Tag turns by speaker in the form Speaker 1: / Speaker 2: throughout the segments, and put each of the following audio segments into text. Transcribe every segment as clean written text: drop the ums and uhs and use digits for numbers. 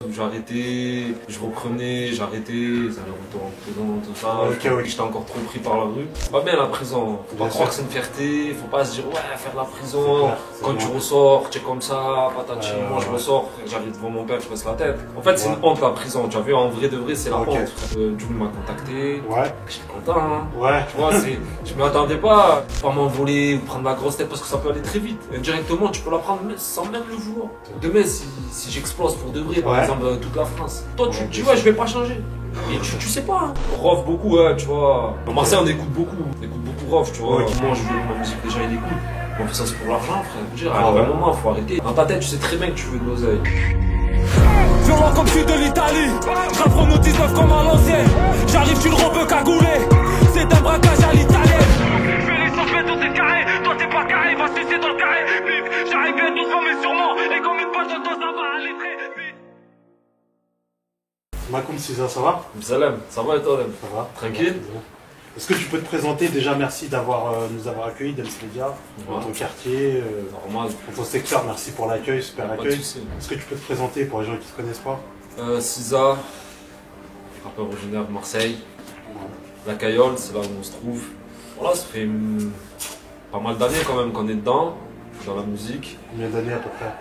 Speaker 1: J'ai arrêté, je reprenais, j'arrêtais, ça le retour en prison, tout ça. J'étais encore trop pris par la rue. C'est pas bien la prison, faut pas croire que c'est une fierté, faut pas se dire ouais, faire la prison, quand tu ressors, tu es comme ça, patati, moi je ressors, j'arrive devant mon père, je baisse la tête. En fait, c'est une honte la prison, tu as vu, en vrai de vrai, c'est la honte. Jules m'a contacté, j'étais content, hein. Tu vois, je m'y attendais pas m'envoler ou prendre la grosse tête parce que ça peut aller très vite. Directement, tu peux la prendre sans même le vouloir. Demain, si j'explose pour de vrai, par exemple, toute la France. Toi, tu vois, je vais pas changer. Et tu sais pas, hein. Rof beaucoup, tu vois. À Marseille, on écoute beaucoup Rof, tu vois. Moi, je veux ma musique, déjà, il écoute. Bon, ça, c'est pour l'argent, frère. À un moment, faut arrêter. Dans ta tête, tu sais très bien que tu veux de l'oseille.
Speaker 2: Violent comme celui de l'Italie. Je rappe nos 19 comme à l'ancienne. J'arrive, tu le robes cagoulé. C'est un braquage à l'italienne. Fais les sens, mais dans tes carrés. Toi, t'es pas carré, va sucer dans le carré. Vite, j'arrive bien doucement, mais sûrement. Et comme une page de temps, ça va aller très vite.
Speaker 3: Makoum Siza, ça va?
Speaker 1: Salam, ça va et toi, Lem?
Speaker 3: Ça va.
Speaker 1: Tranquille?
Speaker 3: Est-ce que tu peux te présenter? Déjà, merci d'avoir nous avoir accueillis dans ce média, dans ton quartier,
Speaker 1: normal.
Speaker 3: dans ton secteur. Merci pour l'accueil, super accueil. Est-ce que tu peux te présenter pour les gens qui ne te connaissent pas?
Speaker 1: Siza, rappeur originaire de Marseille. La Cayolle, c'est là où on se trouve. Voilà, ça fait pas mal d'années quand même qu'on est dedans, dans la musique.
Speaker 3: Combien d'années à peu près?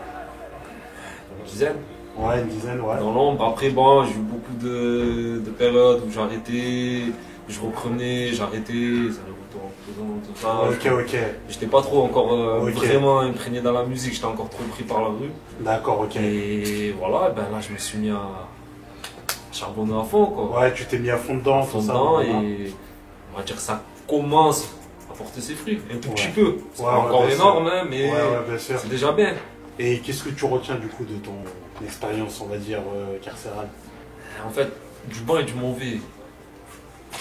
Speaker 1: Une dizaine.
Speaker 3: Ouais, une dizaine, ouais.
Speaker 1: Dans l'ombre. Après, bon, j'ai eu beaucoup de périodes où j'arrêtais, je reprenais, j'arrêtais, ça le retour en prison, tout ça.
Speaker 3: Ok.
Speaker 1: J'étais pas trop encore vraiment imprégné dans la musique, j'étais encore trop pris par la rue.
Speaker 3: D'accord, ok.
Speaker 1: Et voilà, ben là, je me suis mis à charbonner à fond, quoi.
Speaker 3: Ouais, tu t'es mis à fond dedans, tout ça.
Speaker 1: Et on va dire que ça commence à porter ses fruits, un tout petit peu. C'est pas
Speaker 3: Ouais,
Speaker 1: encore énorme, hein, mais c'est déjà bien.
Speaker 3: Et qu'est-ce que tu retiens du coup de ton expérience, on va dire, carcérale?
Speaker 1: En fait, du bon et du mauvais.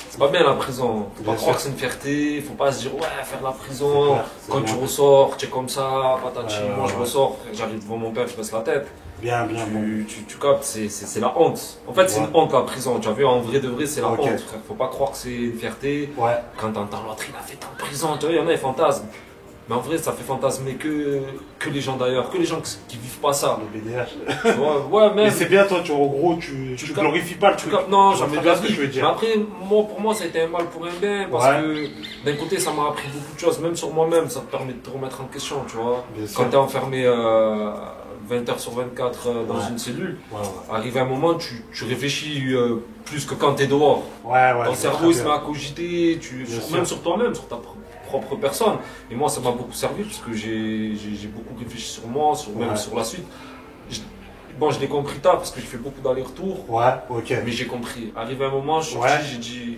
Speaker 1: C'est pas bien la prison, faut pas croire que c'est une fierté, faut pas se dire ouais, faire la prison, quand tu ressors, tu es comme ça, patati, moi je ressors, j'arrive devant mon père, je baisse la tête.
Speaker 3: Bien.
Speaker 1: Tu captes, c'est la honte. En fait, c'est une honte la prison, tu as vu, en vrai de vrai, c'est la honte, frère. Faut pas croire que c'est une fierté. Quand t'entends l'autre, il a fait en prison, tu vois, il y en a des fantasmes. Mais en vrai, ça fait fantasmer que les gens d'ailleurs, que les gens qui vivent pas ça.
Speaker 3: Le BDH.
Speaker 1: Ouais, même.
Speaker 3: Mais c'est bien, toi, en gros, tu glorifies pas le truc.
Speaker 1: Non, jamais bien
Speaker 3: ce que je veux dire.
Speaker 1: Mais après, pour moi, ça a été un mal pour un bien. Parce que d'un côté, ça m'a appris beaucoup de choses, même sur moi-même, ça te permet de te remettre en question, tu vois. Quand t'es enfermé 20 heures sur 24 dans une cellule, arrive un moment, tu réfléchis plus que quand t'es dehors. Ton cerveau, il se met à cogiter, même sur toi-même, sur ta propre personne. Et moi, ça m'a beaucoup servi parce que j'ai beaucoup réfléchi sur moi, même sur la suite. Bon, je l'ai compris tard parce que j'ai fait beaucoup d'allers-retours. Mais j'ai compris. Arrivé un moment, je suis sorti, j'ai dit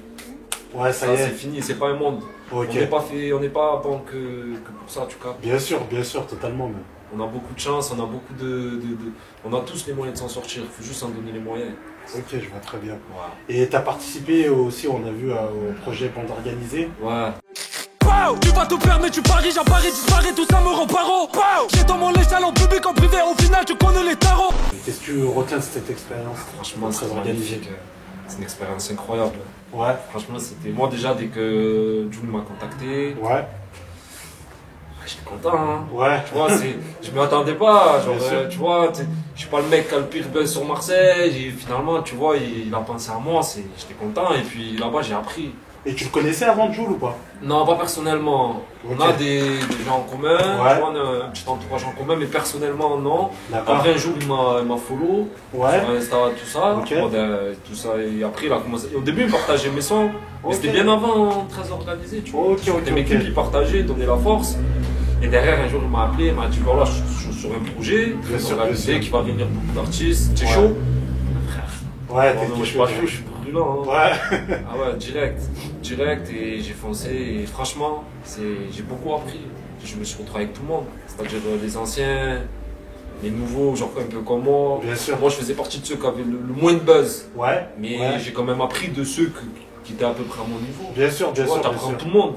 Speaker 1: ça c'est fini, c'est pas un monde. On n'est pas bon que pour ça, tu captes.
Speaker 3: Bien sûr, totalement même.
Speaker 1: On a beaucoup de chance, on a beaucoup on a tous les moyens de s'en sortir, il faut juste en donner les moyens.
Speaker 3: Ok, je vois très bien. Et tu as participé aussi, on a vu, au projet Bande Organisée.
Speaker 2: Tu vas tout perdre mais tu paries, j'apparais, disparais, tout ça me rend paro. J'ai dans mon échelle en public, en privé, au final tu connais les tarots.
Speaker 3: Qu'est-ce que tu retiens de cette expérience?
Speaker 1: Franchement, c'est magnifique. C'est une expérience incroyable. Franchement, c'était moi déjà dès que Jules m'a contacté. J'étais content, hein. Tu vois, je m'y attendais pas. Genre, tu vois, je suis pas le mec qui a le pire buzz sur Marseille. Et finalement, tu vois, il a pensé à moi. J'étais content. Et puis là-bas, j'ai appris.
Speaker 3: Et tu le connaissais avant Jules ou pas?
Speaker 1: Non, pas personnellement. On a des gens en commun, on a un petit entourage en commun, mais personnellement, non. Après, un jour, il m'a follow sur Insta, tout ça. Tout ça. Et après, il a commencé. Au début, il partageait mes sons. Mais c'était bien avant, très organisé, tu vois. C'était mes clips, il partageait, il donnait la force. Et derrière, un jour, il m'a appelé, il m'a dit voilà, je suis sur un projet, organisé, qui va venir beaucoup d'artistes. T'es chaud?
Speaker 3: Frère.
Speaker 1: Je suis pas chaud, je suis brûlant. Ah ouais, direct, et j'ai foncé. Et franchement, j'ai beaucoup appris. Je me suis retrouvé avec tout le monde, c'est-à-dire les anciens, les nouveaux, genre un peu comme moi. Moi, je faisais partie de ceux qui avaient le moins de buzz. Mais j'ai quand même appris de ceux qui étaient à peu près à mon niveau.
Speaker 3: Bien sûr.
Speaker 1: Tu apprends tout le monde.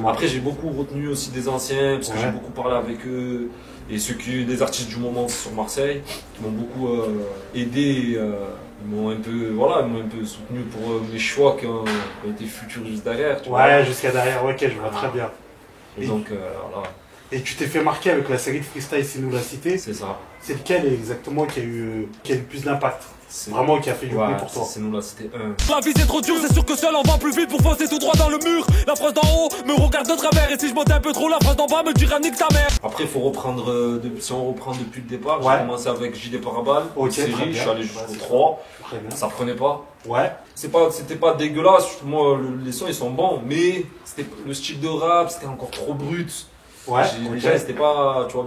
Speaker 1: Après, j'ai beaucoup retenu aussi des anciens, parce que j'ai beaucoup parlé avec eux. Et des artistes du moment sur Marseille, qui m'ont beaucoup aidé. Ils m'ont un peu soutenu pour mes choix qui ont été futurs juste derrière.
Speaker 3: Jusqu'à derrière, ok, je vois très bien.
Speaker 1: Et donc, voilà.
Speaker 3: Et tu t'es fait marquer avec la série de freestyle Si nous la cité.
Speaker 1: C'est ça.
Speaker 3: C'est lequel exactement qui a eu le plus d'impact? Vraiment qui a fait du bruit pour toi.
Speaker 1: C'est nous là, c'était un.
Speaker 2: La vie c'est trop dur, c'est sûr que seul on va plus vite pour foncer tout droit dans le mur. La phrase d'en haut me regarde de travers et si je monte un peu trop, la phrase d'en bas me dira nique ta mère.
Speaker 1: Après faut reprendre, si on reprend depuis le départ, j'ai commencé avec JD Parabal, série, je suis allé jusqu'au 3, ça prenait pas.
Speaker 3: Ouais.
Speaker 1: C'était pas dégueulasse, moi les sons ils sont bons, mais le style de rap c'était encore trop brut.
Speaker 3: Ouais.
Speaker 1: Les gens ils étaient pas, tu vois,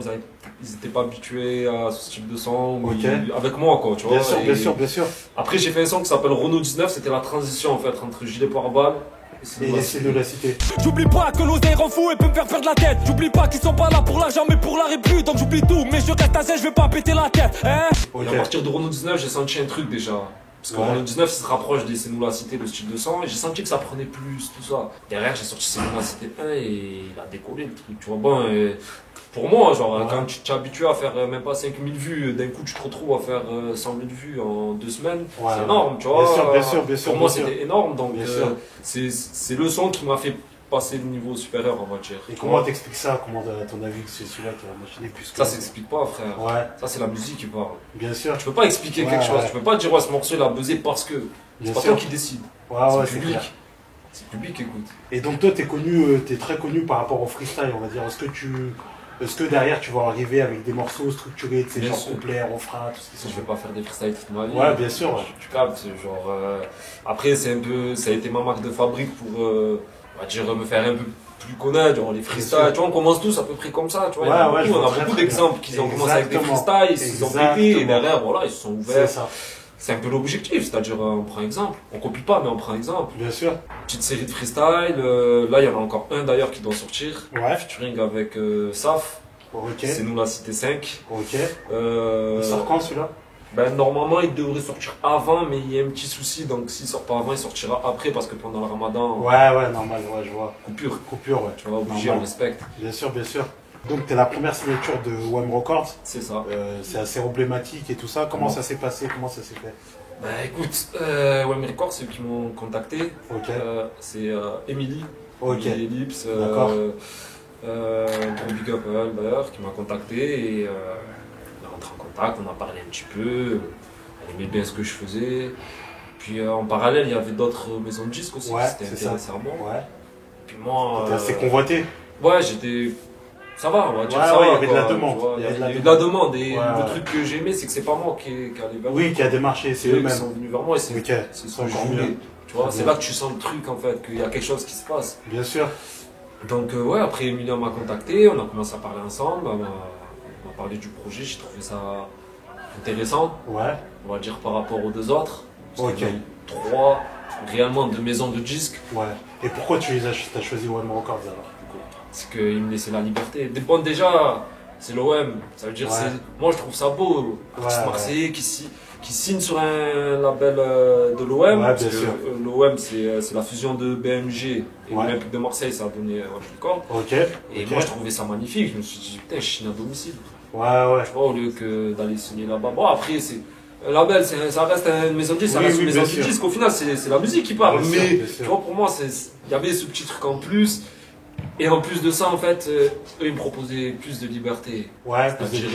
Speaker 1: ils étaient pas habitués à ce type de son, avec moi quoi, tu vois.
Speaker 3: Bien sûr.
Speaker 1: Après j'ai fait un son qui s'appelle Renault 19, c'était la transition en fait entre JD Parabal
Speaker 3: et c'est de la cité.
Speaker 2: J'oublie pas que l'oseille rend fou et peut me faire perdre la tête. J'oublie pas qu'ils sont pas là pour l'argent mais pour la répu. Donc j'oublie tout, mais je reste à je vais pas péter la tête, hein.
Speaker 1: Et à partir de Renault 19, j'ai senti un truc déjà. Parce que Renault 19, il se rapproche des C'est nous la cité, le style de son, et j'ai senti que ça prenait plus, tout ça. Derrière, j'ai sorti C'est nous la cité 1 et il a décollé le truc, tu vois. Bon, pour moi, genre, quand tu t'es habitué à faire même pas 5000 vues, d'un coup tu te retrouves à faire 100 000 vues en 2 semaines, c'est énorme, tu vois.
Speaker 3: Bien sûr.
Speaker 1: Pour moi, c'était énorme, donc c'est le son qui m'a fait passer le niveau supérieur, on va dire.
Speaker 3: Et comment t'expliques ça? Comment, à ton avis, que c'est celui-là qui a machiné plus que
Speaker 1: ça s'explique pas, frère.
Speaker 3: Ouais.
Speaker 1: Ça, c'est la musique qui parle.
Speaker 3: Bien sûr.
Speaker 1: Tu peux pas expliquer quelque chose. Tu peux pas dire, ouais, ce morceau, il a buzzé parce que. C'est pas toi qui décide. C'est le public. C'est le public qui écoute.
Speaker 3: Et donc, toi, t'es très connu par rapport au freestyle, on va dire. Est-ce que derrière, tu vas arriver avec des morceaux structurés, tu sais, genre complet, refrain, tout ce qui
Speaker 1: Je vais pas faire des freestyles toute ma vie.
Speaker 3: Ouais, bien sûr.
Speaker 1: Tu captes, genre. Après, c'est un peu. Ça a été ma marque de fabrique pour. On va dire, me faire un peu plus connaître, genre les freestyles, tu vois, on commence tous à peu près comme ça, tu vois. On a beaucoup d'exemples qui ont commencé avec des freestyles, ils ont pété, et derrière, voilà, ils se sont ouverts. C'est un peu l'objectif, c'est-à-dire, on prend exemple. On copie pas, mais on prend exemple.
Speaker 3: Bien sûr.
Speaker 1: Petite série de freestyle, là, il y en a encore un d'ailleurs qui doit sortir.
Speaker 3: Ouais.
Speaker 1: Featuring avec Saf.
Speaker 3: Ok.
Speaker 1: C'est nous la cité 5.
Speaker 3: Ok. Il sort quand celui-là?
Speaker 1: Ben, normalement, il devrait sortir avant, mais il y a un petit souci, donc s'il sort pas avant, il sortira après, parce que pendant le ramadan.
Speaker 3: Ouais, normal, je vois.
Speaker 1: Coupure, ouais. Tu vois, obligé, on respecte.
Speaker 3: Bien sûr. Donc, t'es la première signature de WAM Records.
Speaker 1: C'est ça.
Speaker 3: C'est assez emblématique et tout ça. Comment ça s'est passé? Comment ça s'est fait?
Speaker 1: Bah écoute, WAM Records, c'est eux qui m'ont contacté.
Speaker 3: Ok.
Speaker 1: C'est Emily.
Speaker 3: Ok.
Speaker 1: Emily Lips.
Speaker 3: D'accord.
Speaker 1: Gros big up d'ailleurs, qui m'a contacté et. En contact, on a parlé un petit peu, elle aimait bien ce que je faisais. Puis en parallèle, il y avait d'autres maisons de disques aussi qui s'étaient intéressées à moi.
Speaker 3: Ouais.
Speaker 1: Puis moi.
Speaker 3: T'étais assez convoité.
Speaker 1: Ouais, j'étais. Ça va, on va dire ça.
Speaker 3: Il y avait de la demande.
Speaker 1: Il y avait de la demande. Et le truc que j'ai aimé, c'est que c'est pas moi qui allait vers eux.
Speaker 3: Oui, qui a démarché, c'est eux-mêmes.
Speaker 1: Ils sont venus vers moi et c'est ce que je voulais. Tu vois, c'est là que tu sens le truc en fait, qu'il y a quelque chose qui se passe.
Speaker 3: Bien sûr.
Speaker 1: Donc ouais, après Emilia m'a contacté, on a commencé à parler ensemble. On a parlé du projet, j'ai trouvé ça intéressant, on va dire par rapport aux deux autres. Parce qu'il y a eu 3 réellement de maisons de disques.
Speaker 3: Ouais. Et pourquoi tu as choisi WAM Records alors?
Speaker 1: C'est qu'ils me laissaient la liberté. Bon, déjà, c'est l'OM, ça veut dire, moi je trouve ça beau, artiste marseillais qui signe sur un label de l'OM. Parce que l'OM c'est la fusion de BMG et l'Olympique de Marseille, ça a donné WAM Records. Et moi je trouvais ça magnifique, je me suis dit putain, je signe à domicile. Tu vois, au lieu que d'aller signer là-bas. Bon, après, un label, ça reste une maison de disque, ça reste une maison de disque. Au final, c'est la musique qui parle. Mais, tu vois, pour moi, il y avait ce petit truc en plus. Et en plus de ça, en fait, eux, ils me proposaient plus de liberté. C'est-à-dire,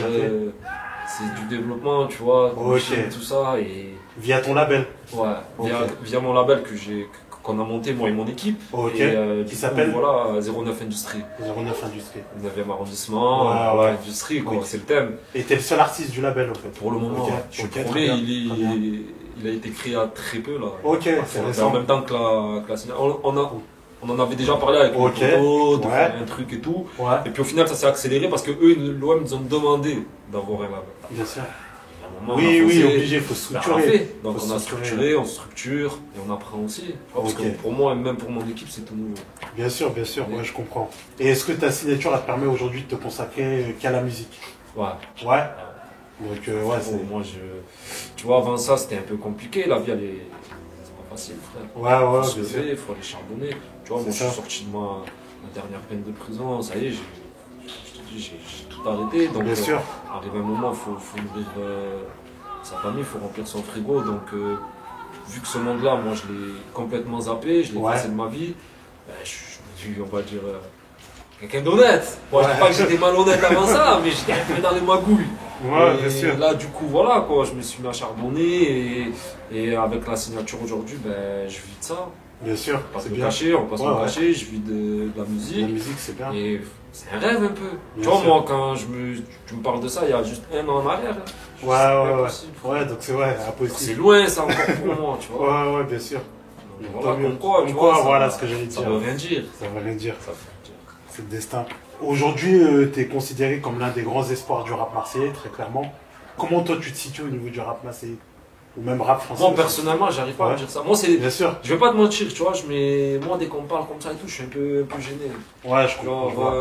Speaker 1: c'est du développement, tu vois, tout ça. Et...
Speaker 3: Via ton label?
Speaker 1: Ouais, via mon label qu'on a monté, moi et mon équipe.
Speaker 3: Qui s'appelle?
Speaker 1: Voilà, 09 Industrie.
Speaker 3: 09 Industrie.
Speaker 1: 9e arrondissement, Industrie, quoi, c'est le thème.
Speaker 3: Et t'es le seul artiste du label, en fait?
Speaker 1: Pour le moment, je suis le premier, il a été créé à très peu, là.
Speaker 3: C'est récent.
Speaker 1: En même temps que la on en avait déjà parlé avec le photo, de faire un truc et tout. Et puis au final, ça s'est accéléré parce que eux, l'OM, nous ont demandé d'avoir un label.
Speaker 3: Bien sûr.
Speaker 1: Oui,
Speaker 3: obligé, il faut structurer.
Speaker 1: Donc on a structuré, on structure et on apprend aussi. Parce que pour moi, et même pour mon équipe, c'est tout nouveau.
Speaker 3: Bien sûr, ouais, je comprends. Et est-ce que ta signature, elle te permet aujourd'hui de te consacrer qu'à la musique? Ouais. Donc,
Speaker 1: moi, tu vois, avant ça, c'était un peu compliqué. La vie, c'est pas facile, frère.
Speaker 3: Il
Speaker 1: faut se lever, il faut aller charbonner. Tu vois, moi, je suis sorti de ma dernière peine de prison. Ça y est, j'ai tout arrêté. Donc, arrive un moment, il faut nourrir sa famille, il faut remplir son frigo. Donc, vu que ce monde-là, moi, je l'ai complètement zappé, je l'ai passé de ma vie, je suis, on va dire, quelqu'un d'honnête. Moi, je dis pas que j'étais malhonnête avant ça, mais j'étais un peu dans les magouilles.
Speaker 3: Ouais, bien sûr.
Speaker 1: Là, du coup, voilà, quoi, je me suis mis à charbonner et avec la signature aujourd'hui, ben, je vis de ça.
Speaker 3: Bien sûr,
Speaker 1: C'est bien. Cacher, on passe me cacher, je vis de la musique.
Speaker 3: La musique, c'est bien.
Speaker 1: Et c'est un rêve un peu.
Speaker 3: Bien
Speaker 1: tu vois,
Speaker 3: sûr.
Speaker 1: moi, quand tu me parles de ça, il y a juste un an en arrière.
Speaker 3: Ouais, donc c'est impossible.
Speaker 1: C'est loin, ça, encore pour moi, tu vois.
Speaker 3: Ouais, bien sûr.
Speaker 1: Donc, voilà, comme quoi, tu
Speaker 3: vois,
Speaker 1: vois,
Speaker 3: voilà ce que j'allais dire.
Speaker 1: Ça veut rien dire.
Speaker 3: Ça veut rien dire. C'est le destin. Aujourd'hui, tu es considéré comme l'un des grands espoirs du rap marseillais, très clairement. Comment toi, tu te situes au niveau du rap marseillais? Ou même rap français?
Speaker 1: Moi, personnellement, j'arrive pas à dire ça. Moi, c'est.
Speaker 3: Bien sûr.
Speaker 1: Je vais pas te mentir, tu vois, moi, dès qu'on me parle comme ça et tout, je suis un peu gêné.
Speaker 3: Ouais, je comprends.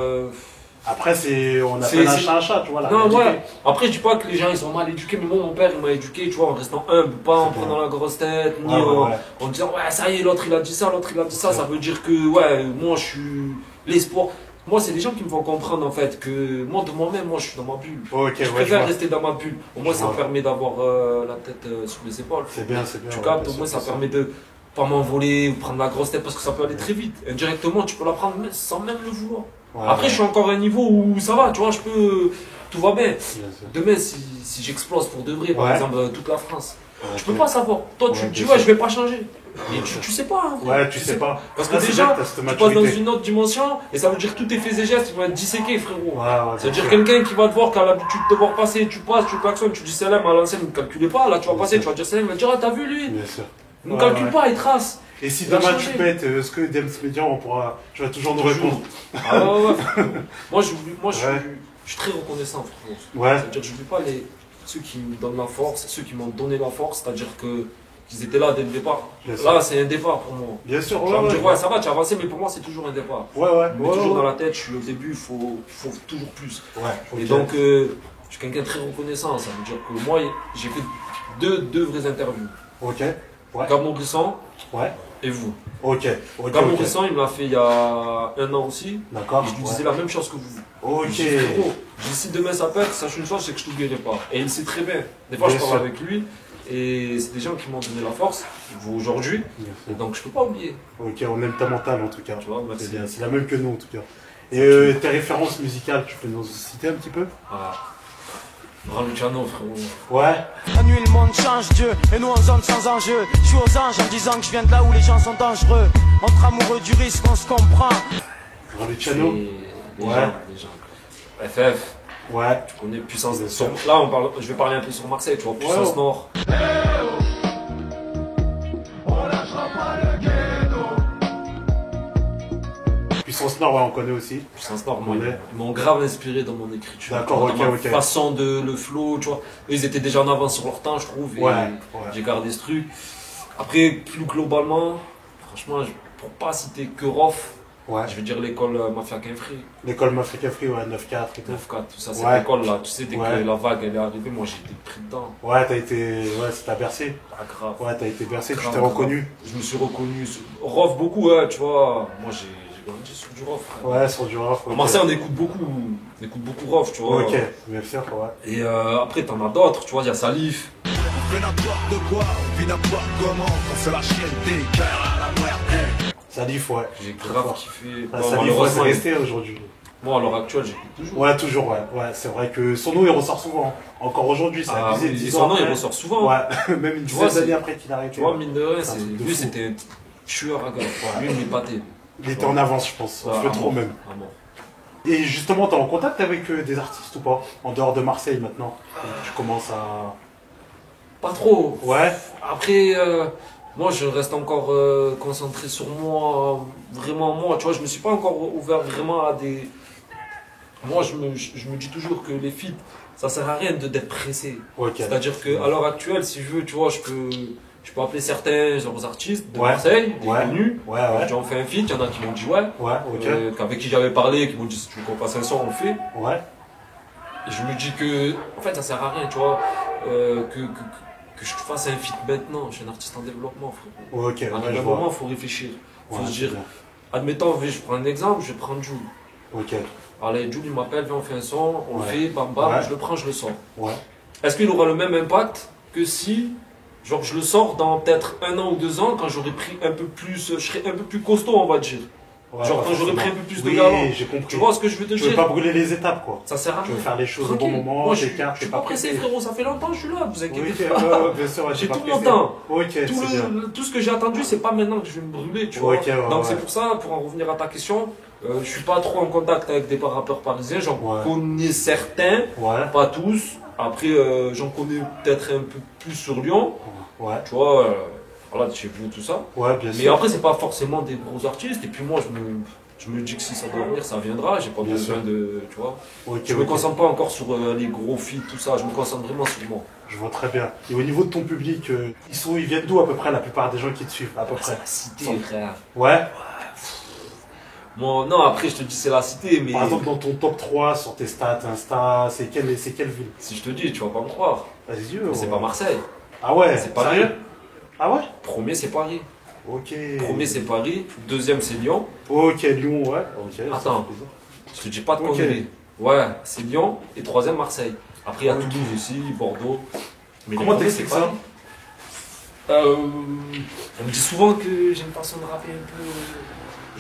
Speaker 3: Après, on appelle un chat, tu vois.
Speaker 1: Non, ouais. Après, je dis pas que les gens, ils sont mal éduqués, mais moi, mon père, il m'a éduqué, tu vois, en restant humble, pas en prenant la grosse tête, ni en disant, ouais, ça y est, l'autre, il a dit ça, l'autre, il a dit ça. Ça veut dire que, ouais, moi, je suis l'espoir. Moi, c'est des gens qui me font comprendre, en fait, que moi, de moi-même, moi, je suis dans ma bulle. Je préfère rester dans ma bulle. Au moins, ça me permet d'avoir la tête sur les épaules.
Speaker 3: C'est bien.
Speaker 1: Tu captes, au moins, ça permet de pas m'envoler ou prendre la grosse tête, parce que ça peut aller très vite. Indirectement, tu peux la prendre sans même le vouloir. Après, je suis encore à un niveau où ça va, tu vois, tout va bien. Demain, si j'explose pour de vrai, par exemple, toute la France, je peux pas savoir. Toi, tu te dis, ouais, je vais pas changer. Et tu sais pas. Hein,
Speaker 3: ouais, tu sais pas.
Speaker 1: Parce que déjà, tu passes dans une autre dimension et ça veut dire que tous tes faits et gestes ils vont être disséqués, frérot. Ça veut dire quelqu'un qui va te voir, qui a l'habitude de te voir passer, tu passes, tu klaxonnes, tu dis salam à l'ancienne, ne calculez pas. Là, tu vas passer, tu vas dire salam, il va dire, ah, t'as vu lui?
Speaker 3: Bien sûr.
Speaker 1: Ne calcule pas, il trace.
Speaker 3: Et si demain tu pètes, est-ce que Dems Media, tu vas toujours nous répondre?
Speaker 1: Ah ouais. Moi, je suis très reconnaissant, frérot. C'est-à-dire que je n'oublie pas ceux qui me donnent la force, ceux qui m'ont donné la force, c'est-à-dire qu'ils étaient là dès le départ. Là, c'est un départ pour moi.
Speaker 3: Bien sûr,
Speaker 1: ouais, ça va, tu as avancé, mais pour moi, c'est toujours un départ. Mais toujours dans la tête, je suis au début, il faut toujours plus. Et donc, je suis quelqu'un de très reconnaissant. Ça veut dire que moi, j'ai fait deux vraies interviews. Gabon Brisson et vous. Gabon Brisson, il me l'a fait il y a un an aussi.
Speaker 3: D'accord.
Speaker 1: Et je lui disais la même chose que vous. Je dis, frérot, si demain ça pète, sache une chose, c'est que je t'oublierai pas. Et il le sait très bien. Des fois, je parle avec lui. Et c'est des gens qui m'ont donné la force, vous aujourd'hui, donc je peux pas oublier.
Speaker 3: On aime ta mentale en tout cas.
Speaker 1: Tu vois,
Speaker 3: c'est la même que nous en tout cas. Et tes références musicales, tu peux nous citer un petit peu?
Speaker 1: Luciano, frérot.
Speaker 3: Ouais.
Speaker 4: La nuit, le monde change, Dieu, et nous en zone sans enjeu. Je suis aux anges en disant que je viens de là où les gens sont dangereux. Entre amoureux du risque, on se comprend.
Speaker 3: Luciano.
Speaker 1: Les gens. FF.
Speaker 3: Ouais.
Speaker 1: Tu connais Puissance. Là, je vais parler un peu sur Marseille, tu vois, Puissance Nord.
Speaker 3: Puissance Nord, on connaît aussi.
Speaker 1: Puissance Nord, ils m'ont grave inspiré dans mon écriture.
Speaker 3: D'accord,
Speaker 1: dans ma façon de le flow, tu vois. Ils étaient déjà en avance sur leur temps, je trouve. Et j'ai gardé ce truc. Après, plus globalement, franchement, pour pas citer que Rof, je veux dire l'école Mafia Quinfri.
Speaker 3: L'école Mafia Quinfri, 9-4 et tout.
Speaker 1: 9-4, tout ça, c'est l'école là. Tu sais, dès que la vague elle est arrivée, moi j'ai été pris dedans.
Speaker 3: Ça t'a bercé.
Speaker 1: Ah, grave.
Speaker 3: T'as été bercé, tu t'es reconnu.
Speaker 1: Je me suis reconnu. Rof beaucoup, tu vois. Moi j'ai grandi sur du Rof.
Speaker 3: Sur du Rof.
Speaker 1: À Marseille, on écoute beaucoup Rof, tu vois.
Speaker 3: Bien sûr,
Speaker 1: Et après, t'en as d'autres, tu vois, il y a Salif.
Speaker 5: On fait n'importe quoi, on vit n'importe comment, quand c'est la chienne des cœurs à la muerte.
Speaker 3: Salif,
Speaker 1: j'ai grave kiffé.
Speaker 3: Salif, c'est resté aujourd'hui.
Speaker 1: Moi, à l'heure actuelle, j'écoute toujours.
Speaker 3: Toujours. C'est vrai que son nom, il ressort souvent. Encore aujourd'hui, c'est abusé.
Speaker 1: Son nom, il ressort souvent.
Speaker 3: Même une dizaine d'années après qu'il a arrêté.
Speaker 1: Tu vois, mine de rien, lui, c'était un tueur à gars. Lui, il m'épatait.
Speaker 3: Il était en avance, je pense. Un peu trop même. Et justement, t'es en contact avec des artistes ou pas? En dehors de Marseille maintenant. Tu commences à...
Speaker 1: Pas trop.
Speaker 3: Après...
Speaker 1: Moi, je reste encore concentré sur moi, vraiment moi. Tu vois, je me suis pas encore ouvert vraiment à des... Moi, je me dis toujours que les feats, ça sert à rien d'être pressé. C'est-à-dire qu'à l'heure actuelle, si je veux, tu vois, je peux appeler certains artistes de Marseille, des connus. J'ai déjà fait un feat, il y en a qui m'ont dit avec qui j'avais parlé, qui m'ont dit si tu veux qu'on fasse un son, on le fait. Et je me dis que, en fait, ça sert à rien, tu vois, que je fasse un feat maintenant. Je suis un artiste en développement, frérot. À un moment, il faut réfléchir. Il faut se dire, admettons, je prends un exemple, je vais prendre Jules. Allez, Jules, il m'appelle, viens, on fait un son, on le fait, bam bam, je le prends, je le sors. Est-ce qu'il aura le même impact que si, genre, je le sors dans peut-être 1 an ou 2 ans, quand j'aurai pris un peu plus, je serai un peu plus costaud, on va dire. Genre quand j'aurais pris un peu plus de
Speaker 3: oui,
Speaker 1: galon.
Speaker 3: j'ai compris.
Speaker 1: Tu vois ce que je veux te
Speaker 3: Tu
Speaker 1: dire?
Speaker 3: veux pas brûler les étapes, quoi.
Speaker 1: Ça sert à
Speaker 3: Tu
Speaker 1: rien.
Speaker 3: veux faire les choses au bon
Speaker 1: Tranquille.
Speaker 3: moment,
Speaker 1: Moi,
Speaker 3: t'es
Speaker 1: je
Speaker 3: calme,
Speaker 1: suis pas pressé, frérot, ça fait longtemps que je suis là, vous inquiétez
Speaker 3: Ok,
Speaker 1: pas.
Speaker 3: bien sûr,
Speaker 1: J'ai
Speaker 3: pas
Speaker 1: tout
Speaker 3: pressé.
Speaker 1: mon temps.
Speaker 3: Ok, c'est bien.
Speaker 1: Tout ce que j'ai attendu, c'est pas maintenant que je vais me brûler, tu vois.
Speaker 3: Ok, ouais,
Speaker 1: Donc
Speaker 3: ouais.
Speaker 1: c'est pour ça, pour en revenir à ta question, je suis pas trop en contact avec des rappeurs parisiens, j'en
Speaker 3: Ouais.
Speaker 1: connais certains,
Speaker 3: Ouais,
Speaker 1: pas tous. Après, j'en connais peut-être un peu plus sur Lyon,
Speaker 3: ouais,
Speaker 1: tu vois, voilà, chez vous, tout ça.
Speaker 3: ouais, bien
Speaker 1: Mais
Speaker 3: sûr.
Speaker 1: après, c'est pas forcément des gros artistes, et puis moi, je me dis que si ça doit venir, ça viendra, j'ai pas
Speaker 3: Bien
Speaker 1: besoin
Speaker 3: sûr.
Speaker 1: de, tu vois.
Speaker 3: Ok,
Speaker 1: Je me
Speaker 3: ok.
Speaker 1: concentre pas encore sur les gros feats, tout ça, je me concentre vraiment sur moi.
Speaker 3: Je vois très bien. Et au niveau de ton public, ils viennent d'où à peu près la plupart des gens qui te suivent, à peu
Speaker 1: C'est
Speaker 3: près?
Speaker 1: la cité, frère.
Speaker 3: Ouais.
Speaker 1: Bon, non, après, je te dis, c'est la cité, mais
Speaker 3: Par exemple, dans ton top 3 sur tes stats, Insta, c'est quelle ville?
Speaker 1: si je te dis, tu vas pas me croire.
Speaker 3: Vas-y,
Speaker 1: Mais c'est pas Marseille.
Speaker 3: Ah ouais,
Speaker 1: C'est Paris.
Speaker 3: sérieux? Ah ouais?
Speaker 1: Premier, c'est Paris.
Speaker 3: Ok.
Speaker 1: Premier, c'est Paris. Deuxième, c'est Lyon.
Speaker 3: Ok, Lyon, ouais. Ok. ça
Speaker 1: Attends.
Speaker 3: fait plaisir.
Speaker 1: Je te dis pas de
Speaker 3: Ok.
Speaker 1: conneries. Ouais, c'est Lyon. Et troisième, Marseille. Après, il y a
Speaker 3: Ok.
Speaker 1: Toulouse aussi, Bordeaux. Mais
Speaker 3: Comment
Speaker 1: les premiers,
Speaker 3: t'expliques
Speaker 1: c'est
Speaker 3: ça?
Speaker 1: Paris. On me dit souvent que j'ai une façon de rapper un peu.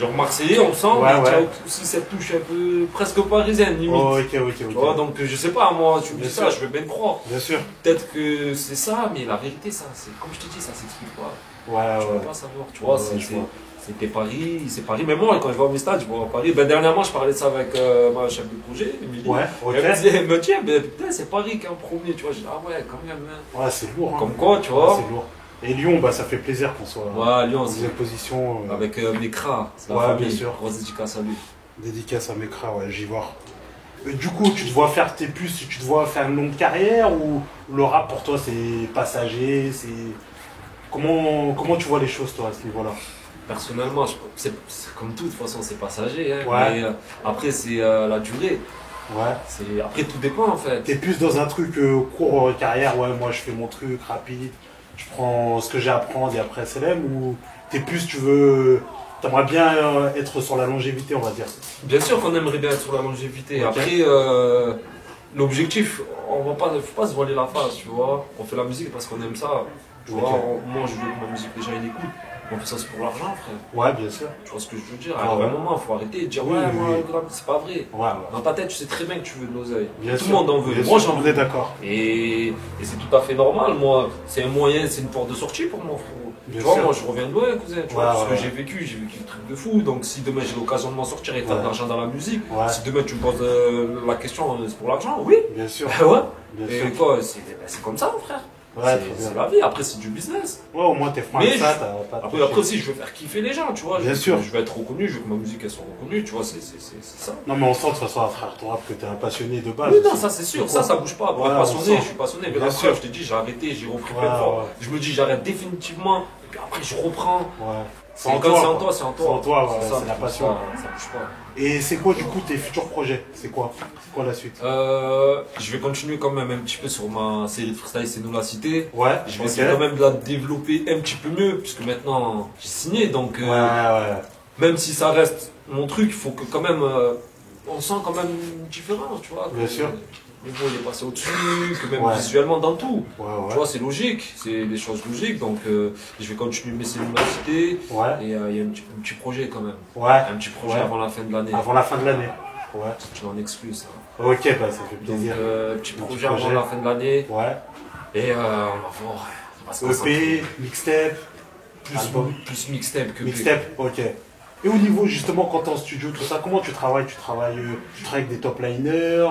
Speaker 1: Genre Marseillais, on le sent,
Speaker 3: Ouais,
Speaker 1: mais tu as
Speaker 3: ouais.
Speaker 1: aussi cette touche un peu presque parisienne, limite.
Speaker 3: Ok.
Speaker 1: Tu vois, donc je sais pas, moi, tu me
Speaker 3: Bien
Speaker 1: dis ça,
Speaker 3: sûr.
Speaker 1: je veux bien te croire.
Speaker 3: Bien sûr.
Speaker 1: Peut-être que c'est ça, mais la vérité, ça, c'est comme je te dis, ça s'explique pas.
Speaker 3: Ouais,
Speaker 1: Tu
Speaker 3: ouais.
Speaker 1: peux pas savoir, tu vois,
Speaker 3: Ouais, je vois.
Speaker 1: c'était Paris, c'est Paris. Mais moi, quand je vais au stade, je vois Paris. Ben, dernièrement, je parlais de ça avec ma chef de projet, Émilie.
Speaker 3: Ouais, ok.
Speaker 1: Elle me dit, ben, putain, c'est Paris qui est en premier, tu vois. Je dis, ah ouais, quand même. Hein.
Speaker 3: Ouais, c'est lourd. Hein.
Speaker 1: Comme quoi, tu
Speaker 3: Ouais,
Speaker 1: vois.
Speaker 3: c'est lourd. Et Lyon, bah, ça fait plaisir qu'on soit
Speaker 1: Ouais, Lyon,
Speaker 3: en
Speaker 1: c'est
Speaker 3: deuxième position.
Speaker 1: avec Mekra, c'est la
Speaker 3: Ouais,
Speaker 1: famille.
Speaker 3: bien sûr.
Speaker 1: Grosse dédicace à lui.
Speaker 3: Dédicace à Mekra, ouais, j'y vois. Du coup, tu te vois faire une longue carrière ou le rap pour toi c'est passager, c'est comment tu vois les choses toi à ce niveau-là?
Speaker 1: Personnellement, c'est comme tout, de toute façon, c'est passager. Hein,
Speaker 3: Ouais.
Speaker 1: mais après, c'est la durée.
Speaker 3: Ouais.
Speaker 1: Après, tout dépend en fait.
Speaker 3: T'es plus dans un truc court carrière, ouais, moi je fais mon truc rapide, je prends ce que j'ai à prendre et après SLM, ou t'es plus, t'aimerais bien être sur la longévité, on va dire.
Speaker 1: Bien sûr qu'on aimerait bien être sur la longévité.
Speaker 3: Ok.
Speaker 1: Après, l'objectif, faut pas se voiler la face, tu vois. On fait la musique parce qu'on aime ça. Tu
Speaker 3: Ok.
Speaker 1: vois, moi je veux que ma musique, les gens ils écoutent. On fait ça c'est pour l'argent, frère.
Speaker 3: Ouais, bien sûr.
Speaker 1: Tu vois ce que je veux dire?
Speaker 3: Ah
Speaker 1: À un
Speaker 3: ouais.
Speaker 1: moment, il faut arrêter de dire
Speaker 3: Oui,
Speaker 1: ouais,
Speaker 3: oui,
Speaker 1: moi,
Speaker 3: oui.
Speaker 1: grave, c'est pas vrai.
Speaker 3: Ouais,
Speaker 1: Dans ta tête, tu sais très bien que tu veux de l'oseille.
Speaker 3: bien
Speaker 1: Tout
Speaker 3: sûr.
Speaker 1: le monde en veut.
Speaker 3: Bien
Speaker 1: Moi
Speaker 3: sûr,
Speaker 1: j'en
Speaker 3: on
Speaker 1: veux.
Speaker 3: est d'accord.
Speaker 1: Et c'est tout à fait normal. Moi, c'est un moyen, c'est une porte de sortie pour moi, frérot.
Speaker 3: Bien
Speaker 1: Tu vois,
Speaker 3: sûr.
Speaker 1: moi je reviens de loin, cousin. Tu vois,
Speaker 3: Ouais,
Speaker 1: tout ce
Speaker 3: ouais,
Speaker 1: que
Speaker 3: ouais.
Speaker 1: j'ai vécu des trucs de fou. Donc si demain j'ai l'occasion de m'en sortir et de faire
Speaker 3: Ouais.
Speaker 1: de l'argent dans la musique,
Speaker 3: Ouais.
Speaker 1: si demain tu me poses la question, c'est pour l'argent, oui.
Speaker 3: Bien sûr.
Speaker 1: Ouais.
Speaker 3: Bien
Speaker 1: Et
Speaker 3: sûr.
Speaker 1: quoi, c'est comme ça, frère.
Speaker 3: Ouais,
Speaker 1: C'est-
Speaker 3: très bien.
Speaker 1: c'est la vie. Après, c'est du business.
Speaker 3: Ouais, au moins t'es franc
Speaker 1: Mais
Speaker 3: avec ça,
Speaker 1: je-
Speaker 3: t'as pas de
Speaker 1: Après aussi, je veux faire kiffer les gens, tu vois.
Speaker 3: Bien
Speaker 1: je,
Speaker 3: sûr.
Speaker 1: Je veux être reconnu, je veux que ma musique elle soit reconnue, tu vois. C'est ça.
Speaker 3: Non, mais on sent de toute façon à travers ton rap que t'es un passionné de base.
Speaker 1: Oui, non,
Speaker 3: aussi.
Speaker 1: ça c'est sûr,
Speaker 3: C'est
Speaker 1: ça bouge pas. Pour
Speaker 3: Ouais,
Speaker 1: être
Speaker 3: on
Speaker 1: passionné,
Speaker 3: sent.
Speaker 1: je suis passionné. Mais
Speaker 3: Bien
Speaker 1: la
Speaker 3: sûr.
Speaker 1: preuve, je t'ai dit, j'ai arrêté, j'ai repris
Speaker 3: Ouais,
Speaker 1: plein de fois.
Speaker 3: ouais.
Speaker 1: Je me dis, j'arrête définitivement, et puis après, je reprends.
Speaker 3: Ouais.
Speaker 1: C'est quand c'est en toi, c'est en toi.
Speaker 3: C'est en toi, ouais,
Speaker 1: ça,
Speaker 3: c'est la
Speaker 1: ça,
Speaker 3: passion.
Speaker 1: Ça bouge pas.
Speaker 3: Et c'est quoi du coup tes futurs projets? C'est quoi la suite?
Speaker 1: Je vais continuer quand même un petit peu sur ma série de freestyle, c'est nous la cité.
Speaker 3: Ouais,
Speaker 1: Je vais
Speaker 3: ok.
Speaker 1: essayer quand même de la développer un petit peu mieux, puisque maintenant j'ai signé, donc
Speaker 3: Ouais.
Speaker 1: même si ça reste mon truc, il faut que quand même on sent quand même une différence, tu vois.
Speaker 3: Bien
Speaker 1: que
Speaker 3: sûr.
Speaker 1: Le niveau il est passé au-dessus, que même
Speaker 3: Ouais.
Speaker 1: visuellement dans tout.
Speaker 3: Ouais,
Speaker 1: Tu
Speaker 3: ouais.
Speaker 1: vois, c'est logique, c'est des choses logiques, donc je vais continuer mes séries de la cité.
Speaker 3: Ouais.
Speaker 1: Et il y a un petit projet quand même.
Speaker 3: Ouais.
Speaker 1: Un petit projet
Speaker 3: Ouais.
Speaker 1: avant la fin de l'année.
Speaker 3: Avant la fin de l'année. Ouais.
Speaker 1: Tu en exclus ça.
Speaker 3: Ok, bah ça fait
Speaker 1: Donc
Speaker 3: plaisir.
Speaker 1: petit
Speaker 3: Un petit
Speaker 1: projet avant
Speaker 3: projet.
Speaker 1: la fin de l'année.
Speaker 3: Ouais.
Speaker 1: Et on va voir. On va se concentrer.
Speaker 3: EP, mixtape, album.
Speaker 1: Plus mixtape que
Speaker 3: Mixtape, ok. Et au niveau justement quand t'es en studio, tout ça, comment tu travailles? Tu travailles avec des top liners,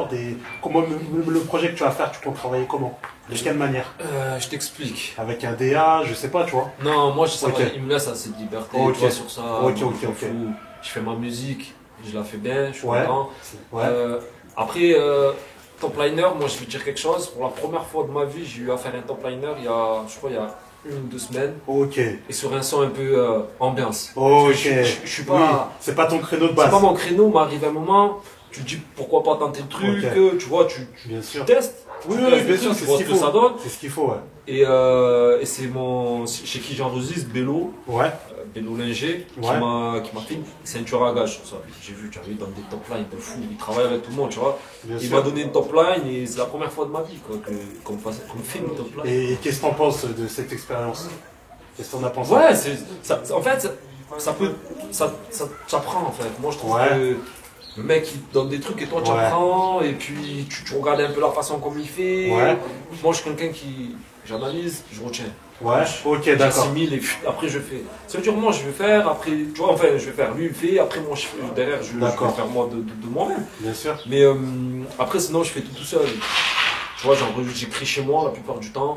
Speaker 3: comment le projet que tu vas faire, tu comptes travailler comment? De quelle manière?
Speaker 1: Je t'explique.
Speaker 3: Avec un DA, je sais pas, tu vois.
Speaker 1: Non, moi ça
Speaker 3: Ok.
Speaker 1: il me laisse assez de liberté
Speaker 3: Ok.
Speaker 1: tu vois, sur ça.
Speaker 3: Ok,
Speaker 1: moi,
Speaker 3: ok,
Speaker 1: je m'en
Speaker 3: ok.
Speaker 1: fous. Je fais ma musique, je la fais bien, je suis
Speaker 3: Ouais.
Speaker 1: content.
Speaker 3: Ouais.
Speaker 1: Après, top liner, moi je vais te dire quelque chose. Pour la première fois de ma vie, j'ai eu à faire un top liner il y a 1 ou 2 semaines.
Speaker 3: Ok.
Speaker 1: Et sur un son un peu ambiance.
Speaker 3: Ok.
Speaker 1: Je suis pas.
Speaker 3: Oui, c'est pas ton créneau de
Speaker 1: C'est
Speaker 3: base.
Speaker 1: pas mon créneau, mais arrive un moment, tu te dis pourquoi pas tenter le truc,
Speaker 3: Ok.
Speaker 1: tu vois, tu
Speaker 3: Bien sûr.
Speaker 1: testes.
Speaker 3: Oui,
Speaker 1: tu
Speaker 3: oui,
Speaker 1: testes
Speaker 3: bien
Speaker 1: le
Speaker 3: sûr,
Speaker 1: truc,
Speaker 3: c'est
Speaker 1: tu vois
Speaker 3: ce qu'il
Speaker 1: que
Speaker 3: faut.
Speaker 1: ça donne.
Speaker 3: C'est ce qu'il faut, ouais.
Speaker 1: Et c'est chez qui j'enregistre, Bello,
Speaker 3: Ouais.
Speaker 1: Bello Linger,
Speaker 3: Ouais.
Speaker 1: qui m'a fait une ceinture à gage sur ça. J'ai vu, tu as vu dans des top lines de fou, il travaille avec tout le monde, tu vois.
Speaker 3: Bien
Speaker 1: Il
Speaker 3: sûr.
Speaker 1: m'a donné une top line et c'est la première fois de ma vie quoi, qu'on me fait une top line.
Speaker 3: Et qu'est-ce que t'en penses de cette expérience? Qu'est-ce que t'en as pensé?
Speaker 1: Ouais, en fait, ça prend en fait. Moi je trouve que le mec il te donne des trucs et toi tu apprends et puis tu regardes un peu la façon comme il fait. Moi je suis quelqu'un qui, j'analyse, je retiens.
Speaker 3: Ok, d'accord.
Speaker 1: J'assimile et après je fais. Ça veut dire moi je vais faire, après, tu vois, enfin je vais faire, lui il fait, après moi derrière je vais faire moi de moi-même.
Speaker 3: Bien sûr.
Speaker 1: Mais après sinon je fais tout seul. Tu vois, j'écris chez moi la plupart du temps.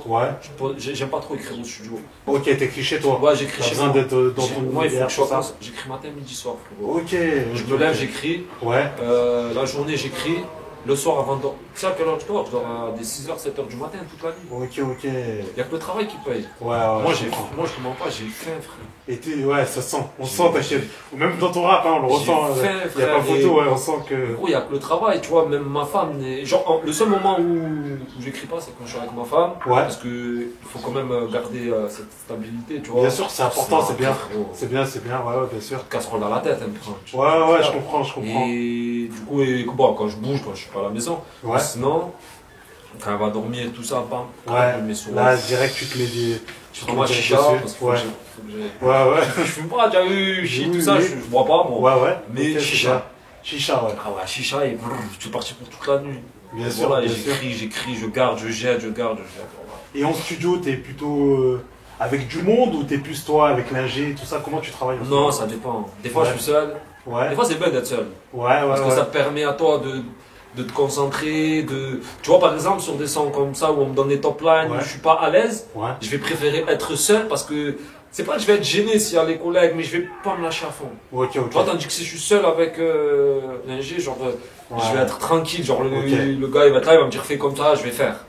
Speaker 1: J'aime pas trop écrire au studio.
Speaker 3: Ok, t'écris chez toi.
Speaker 1: Ouais, j'écris chez moi.
Speaker 3: D'être dans ton
Speaker 1: moi, il faut que je
Speaker 3: ça.
Speaker 1: J'écris matin, midi, soir.
Speaker 3: Ok.
Speaker 1: Je me lève, j'écris. La journée, j'écris. Le soir avant de dormir. Tu sais à quelle heure je dors? Je dors à des 6h, 7h du matin toute la nuit.
Speaker 3: Ok.
Speaker 1: Il n'y a que le travail qui paye.
Speaker 3: Moi
Speaker 1: je ne mens pas, j'ai faim, frère.
Speaker 3: Et ça sent. On sent, t'inquiète. Même dans ton rap, on le ressent. Il n'y a pas photo, on sent que.
Speaker 1: Gros, il n'y a que le travail, tu vois. Même ma femme. Genre, le seul moment où j'écris pas, c'est quand je suis avec ma femme. Parce qu'il faut quand même garder cette stabilité, tu vois.
Speaker 3: Bien sûr, c'est important, c'est bien. C'est bien, bien sûr.
Speaker 1: Casserole dans la tête, un peu.
Speaker 3: Je comprends.
Speaker 1: Et du coup, quand je bouge, quand je suis pas à la maison. Sinon, quand elle va dormir et tout ça, je mets sur
Speaker 3: là, direct, tu te mets des.
Speaker 1: Je prends ma chicha, parce que je fume pas, déjà eu, tout ça, je bois pas, moi. Mais chicha.
Speaker 3: Chicha,
Speaker 1: Ah ouais, chicha, et je suis parti pour toute la nuit.
Speaker 3: Bien sûr,
Speaker 1: j'écris, je garde, je jette.
Speaker 3: Et en studio, t'es plutôt avec du monde ou t'es plus toi, avec l'ingé, tout ça? Comment tu travailles?
Speaker 1: Non, ça dépend. Des fois, je suis seul. Des fois, c'est bien d'être seul. Parce que ça te permet à toi de te concentrer, tu vois, par exemple, sur des sons comme ça où on me donne des top lines, où je suis pas à l'aise, je vais préférer être seul parce que c'est pas que je vais être gêné s'il y a les collègues, mais je vais pas me lâcher à fond. Tu vois, tandis que si je suis seul avec l'ingé, genre, je vais être tranquille, genre, le gars il va être là, il va me dire fais comme ça, je vais faire.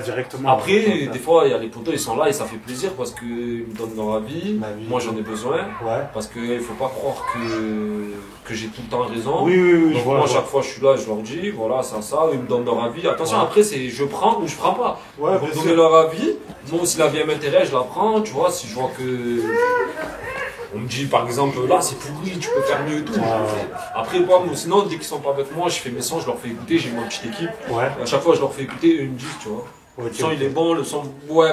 Speaker 3: Directement.
Speaker 1: Après, des fois, il y a les potos, ils sont là et ça fait plaisir parce qu'ils me donnent leur avis. Moi, j'en ai besoin. Parce qu'il faut pas croire que j'ai tout le temps raison. Donc, moi, chaque fois, je suis là, je leur dis, voilà, ça, ils me donnent leur avis. Attention, après, c'est je prends ou je prends pas. Ils vont me donner leur avis. Moi, si la vie m'intéresse, je la prends. Tu vois, si je vois que. On me dit par exemple, là c'est pourri, tu peux faire mieux et tout. Après, sinon, dès qu'ils sont pas avec moi, je fais mes sons, je leur fais écouter, j'ai ma petite équipe. Et à chaque fois, je leur fais écouter une disque, tu vois. Le son il est bon, le son,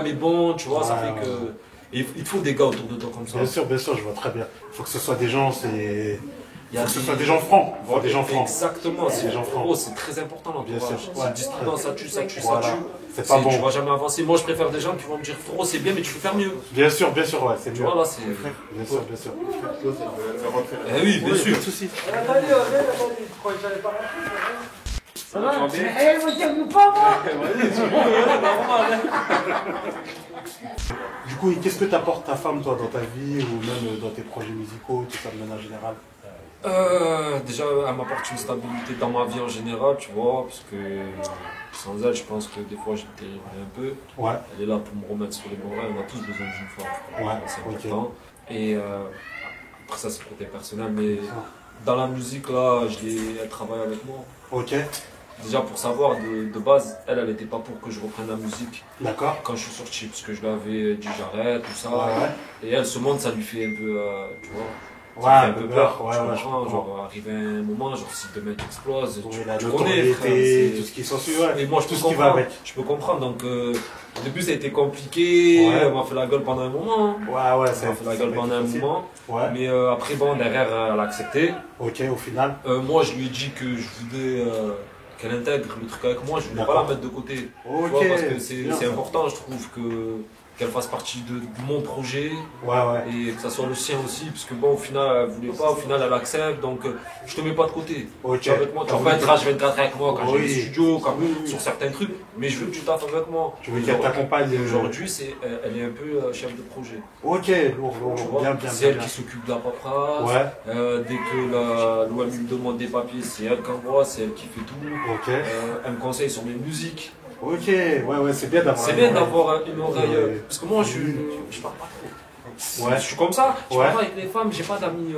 Speaker 1: mais bon, tu vois, ça fait que. Et il te faut des gars autour de toi comme ça.
Speaker 3: Bien sûr, je vois très bien. Il faut que ce soit des gens, ce soit des gens francs.
Speaker 1: Des gens francs. Exactement, c'est des gens francs. C'est très important l'entourage.
Speaker 3: Bien sûr.
Speaker 1: Si tu dis non, ça tue.
Speaker 3: C'est pas bon.
Speaker 1: Tu vas jamais avancer. Moi, je préfère des gens qui vont me dire frérot, c'est bien, mais tu peux faire mieux.
Speaker 3: Bien sûr, c'est mieux.
Speaker 1: Tu vois, là, c'est.
Speaker 3: Bien sûr.
Speaker 1: Oui, bien sûr.
Speaker 3: Pas de soucis.
Speaker 6: Ça va? Regarde-nous pas, moi!
Speaker 3: Du coup, qu'est-ce que t'apporte ta femme, toi, dans ta vie, ou même dans tes projets musicaux, tout ça de manière générale?
Speaker 1: Déjà, elle m'apporte une stabilité dans ma vie en général, tu vois, parce que sans elle, je pense que des fois, j'ai dérivé un peu. Elle est là pour me remettre sur les bons rails, on a tous besoin d'une femme. C'est important. Et après, ça, c'est côté personnel, mais dans la musique, là, elle travaille avec moi. Déjà pour savoir, de base, elle n'était pas pour que je reprenne la musique. Quand je suis sorti, parce que je lui avais dit j'arrête, tout ça. Et elle, ce monde, ça lui fait un peu, tu vois. Un peu peur, genre arriver à un moment, genre si demain tu exploses, tu connais, frère,
Speaker 3: tout ce qui s'ensuit,
Speaker 1: et moi je peux comprendre, donc au début ça a été compliqué, elle m'a fait la gueule pendant un moment, mais après derrière elle a accepté.
Speaker 3: Au final.
Speaker 1: Moi je lui ai dit que je voulais qu'elle intègre le truc avec moi, je voulais pas la mettre de côté, parce que c'est important, je trouve qu'elle fasse partie de mon projet et que ça soit le sien aussi, parce que au final elle voulait pas, au final elle accepte, donc je te mets pas de côté. Tu es avec moi, tu vas être H24 avec moi quand j'ai le studio, sur certains trucs, mais je veux que tu taffes avec moi.
Speaker 3: Tu veux qu'elle t'accompagne.
Speaker 1: Aujourd'hui elle est un peu chef de projet.
Speaker 3: Bien.
Speaker 1: C'est elle qui s'occupe de la paperasse, dès que l'OM me demande des papiers, c'est elle qui envoie, c'est elle qui fait tout. Elle me conseille sur mes musiques.
Speaker 3: C'est bien
Speaker 1: d'avoir une oreille. Parce que moi, je parle pas trop. Je suis comme ça, je parle pas avec les femmes, j'ai pas d'amis.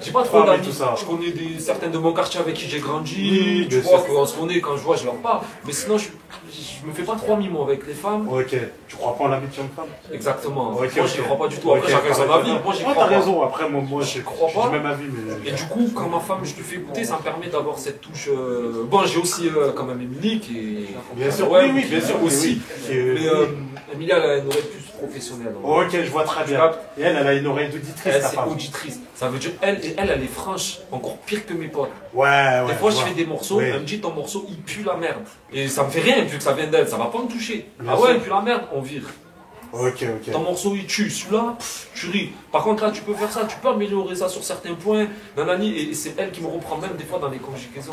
Speaker 1: J'ai pas trop d'amis. Je connais certaines de mon quartier avec qui j'ai grandi. Tu vois, qu'on se connaît, quand je vois, je leur parle. Mais sinon, je suis je me fais pas trop mimos avec les femmes.
Speaker 3: Ok, tu crois pas en l'amitié homme-femme?
Speaker 1: Exactement.
Speaker 3: Ok,
Speaker 1: Moi, j'y crois pas du tout. Après, chacun son avis. Moi, j'y crois
Speaker 3: t'as
Speaker 1: pas.
Speaker 3: raison. Après, moi,
Speaker 1: Je crois pas.
Speaker 3: j'ai le même avis, mais.
Speaker 1: Et du coup, quand ma femme, je lui fais écouter, ça me permet d'avoir cette touche. Bon, j'ai aussi quand même Émilie qui est.
Speaker 3: Bien sûr,
Speaker 1: ouais,
Speaker 3: oui, bien sûr
Speaker 1: aussi.
Speaker 3: Oui.
Speaker 1: Mais Émilie, elle a une oreille plus professionnelle.
Speaker 3: Ok, je vois très bien. Et elle a une oreille d'auditrice.
Speaker 1: Elle, c'est auditrice. Ça veut dire, elle est franche, encore pire que mes potes.
Speaker 3: Ouais.
Speaker 1: Des fois, je fais des morceaux, elle me dit ton morceau, il pue la merde. Et ça me fait rien, vu que ça vient d'elle, ça va pas me toucher. Ah ouais, il pue la merde, on vire.
Speaker 3: Ok.
Speaker 1: Ton morceau il tue, celui-là, tu ris. Par contre là tu peux faire ça, tu peux améliorer ça sur certains points, nanani, et c'est elle qui me reprend même des fois dans les conjugaisons,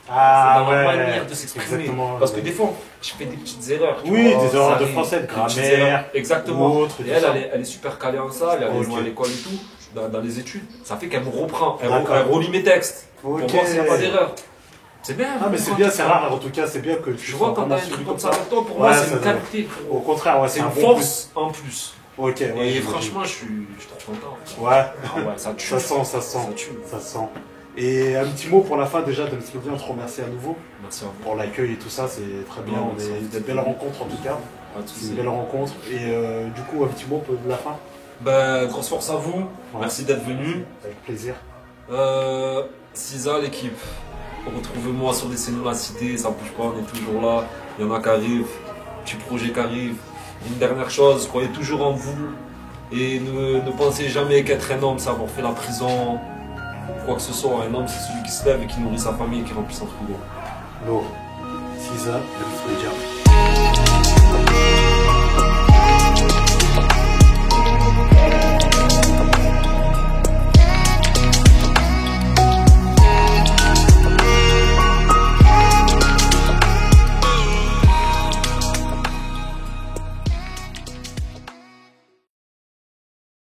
Speaker 1: dans la manière de s'exprimer. Parce que des fois je fais des petites erreurs.
Speaker 3: Oui, des erreurs de français, de grammaire,
Speaker 1: exactement.
Speaker 3: Autre,
Speaker 1: et elle est super calée en ça, elle est allée à l'école et tout, dans les études. Ça fait qu'elle me reprend, elle relit mes textes pour voir s'il n'y a pas d'erreur. C'est bien.
Speaker 3: Ah mais c'est bien, c'est rare en tout cas, c'est bien que
Speaker 1: tu vois quand t'as un truc comme ça avec toi, pour moi c'est une qualité.
Speaker 3: Au contraire, ouais,
Speaker 1: c'est une force en plus.
Speaker 3: Ok.
Speaker 1: Et franchement, je suis trop content.
Speaker 3: Ouais.
Speaker 1: Ça tue.
Speaker 3: Ça sent. Et un petit mot pour la fin déjà de me souvenir, on te remercie à nouveau.
Speaker 1: Merci à vous.
Speaker 3: Pour l'accueil et tout ça, c'est très bien. On est des belles rencontres en tout cas. C'est une belle rencontre. Et du coup, un petit mot pour la fin.
Speaker 1: Ben, grosse force à vous. Merci d'être venu.
Speaker 3: Avec plaisir.
Speaker 1: Cisa, l'équipe. Retrouvez-moi sur des scènes de la cité, ça bouge pas, on est toujours là. Il y en a qui arrivent, petit projet qui arrive. Une dernière chose, croyez toujours en vous et ne pensez jamais qu'être un homme, c'est avoir fait la prison. Quoi que ce soit, un homme, c'est celui qui se lève et qui nourrit sa famille et qui remplit son frigo.
Speaker 3: Cisa, le